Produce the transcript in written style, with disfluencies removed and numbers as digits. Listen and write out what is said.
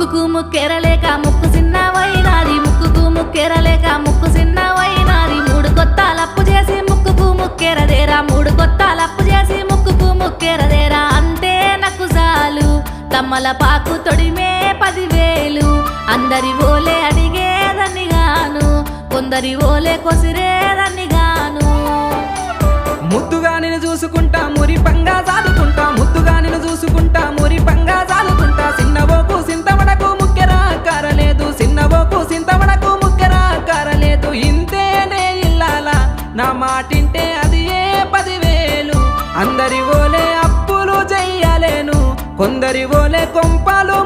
ముక్కుకు ముక్కెరలేక ముక్కు చిన్నవైనాది, ముక్కుకు ముక్కెరలేక ముక్కు చిన్నవైనాది. మూడు కొత్తాలప్పు చేసి ముక్కుకు ముక్కెరదేరా, మూడు కొత్తాలప్పు చేసి ముక్కుకు ముక్కెరదేరా. అంతే నాకు చాలు తమ్మలపాకు తొడిమే 10,000, అందరి ఓలే అడిగేదాన్ని గాను, కొందరి ఓలే కొసిరేదాన్ని గాను. ముద్దుగా నిన్ను చూసుకుంటా మురి పంగా సాదుకుంటా, ముద్దుగా నిన్ను చూసుకుంటా మురి పంగా సాదుకుంటా. చిన్నవోకు సింతవడకు ముక్కెరా కారలేదు, చిన్నవోకు సింతవడకు ముక్కెరా కారలేదు. ఇంతేనే ఇల్లాల నా మాటింటే అది ఏ 10,000, అందరి ఓలే అప్పులు చెయ్యలేను, కొందరి ఓలే కొంపలు